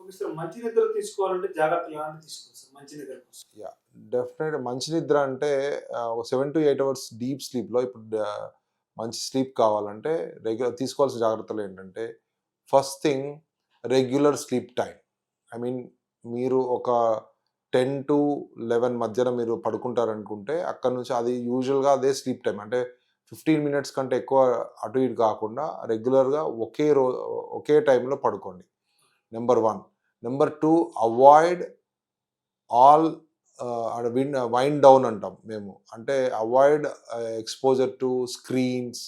Okay sir. మంచి నిద్ర తీసుకోవాలంటే జాగ్రత్తలు ఎలాంటివి తీసుకోవాలి సార్ మంచి నిద్ర కోసం? యాహ్! డెఫినెట్‌గా మంచి నిద్ర అంటే ఒక 7-8 అవర్స్ డీప్ స్లీప్‌లో ఇప్పుడు మంచి స్లీప్ కావాలంటే తీసుకోవాల్సిన జాగ్రత్తలేంటంటే, first thing regular sleep time. I mean మీరు ఒక 10-11 మధ్యన మీరు పడుకుంటారనుకుంటే, అక్కడి నుంచి అది యూజువల్‌గా అదే స్లీప్ టైమ్. అంటే 15 మినిట్స్ కంటే ఎక్కువ అటు ఇటు కాకుండా రెగ్యులర్‌గా ఒకే టైంలో పడుకోండి. Number 1. Number 2 avoid all wind down అంటాం మేము. అంటే avoid exposure to screens,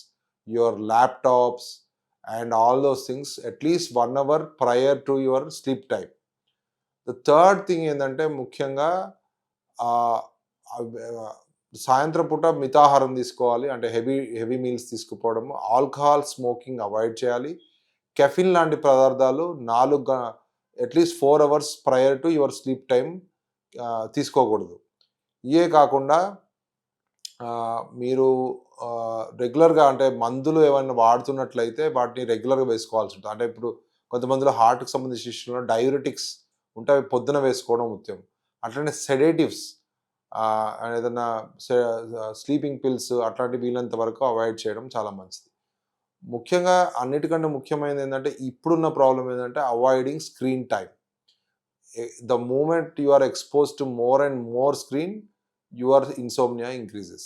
your laptops and all those things at least 1 hour prior to your sleep time. The third thing ఏందంటే ముఖ్యంగా ఆహ్, అవ్ సాయంత్రం పూట మితాహారం తీసుకోవాలి. అంటే హెవీ మీల్స్ తీసుకుపోవడము. ఆల్కహాల్, స్మోకింగ్ అవాయిడ్ చేయాలి. కెఫిన్ లాంటి పదార్థాలు 4 at least 4 hours prior to your sleep time తీసుకోకూడదు. ఇయే కాకుండా మీరు రెగ్యులర్‌గా అంటే మందులు ఏమన్నా వాడుతున్నట్లయితే వాటిని రెగ్యులర్‌గా వేసుకోవాల్సి ఉంటుంది. అంటే ఇప్పుడు కొంతమందిలో హార్ట్‌కి సంబంధించిన ఇష్యూలో డయూరిటిక్స్ ఉంటే అవి పొద్దున వేసుకోవడం ముఖ్యం. అట్లనే సెడేటివ్స్ ఏదన్నా సె స్లీపింగ్ పిల్స్ అట్లాంటివి వీలైనంత వరకు అవాయిడ్ చేయడం చాలా మంచిది. ముఖ్యంగా అన్నిటికంటే ముఖ్యమైనది ఏందంటే ఇప్పుడున్న ప్రాబ్లమ్ ఏందంటే avoiding screen time. The moment you are exposed to more and more screen, your insomnia increases.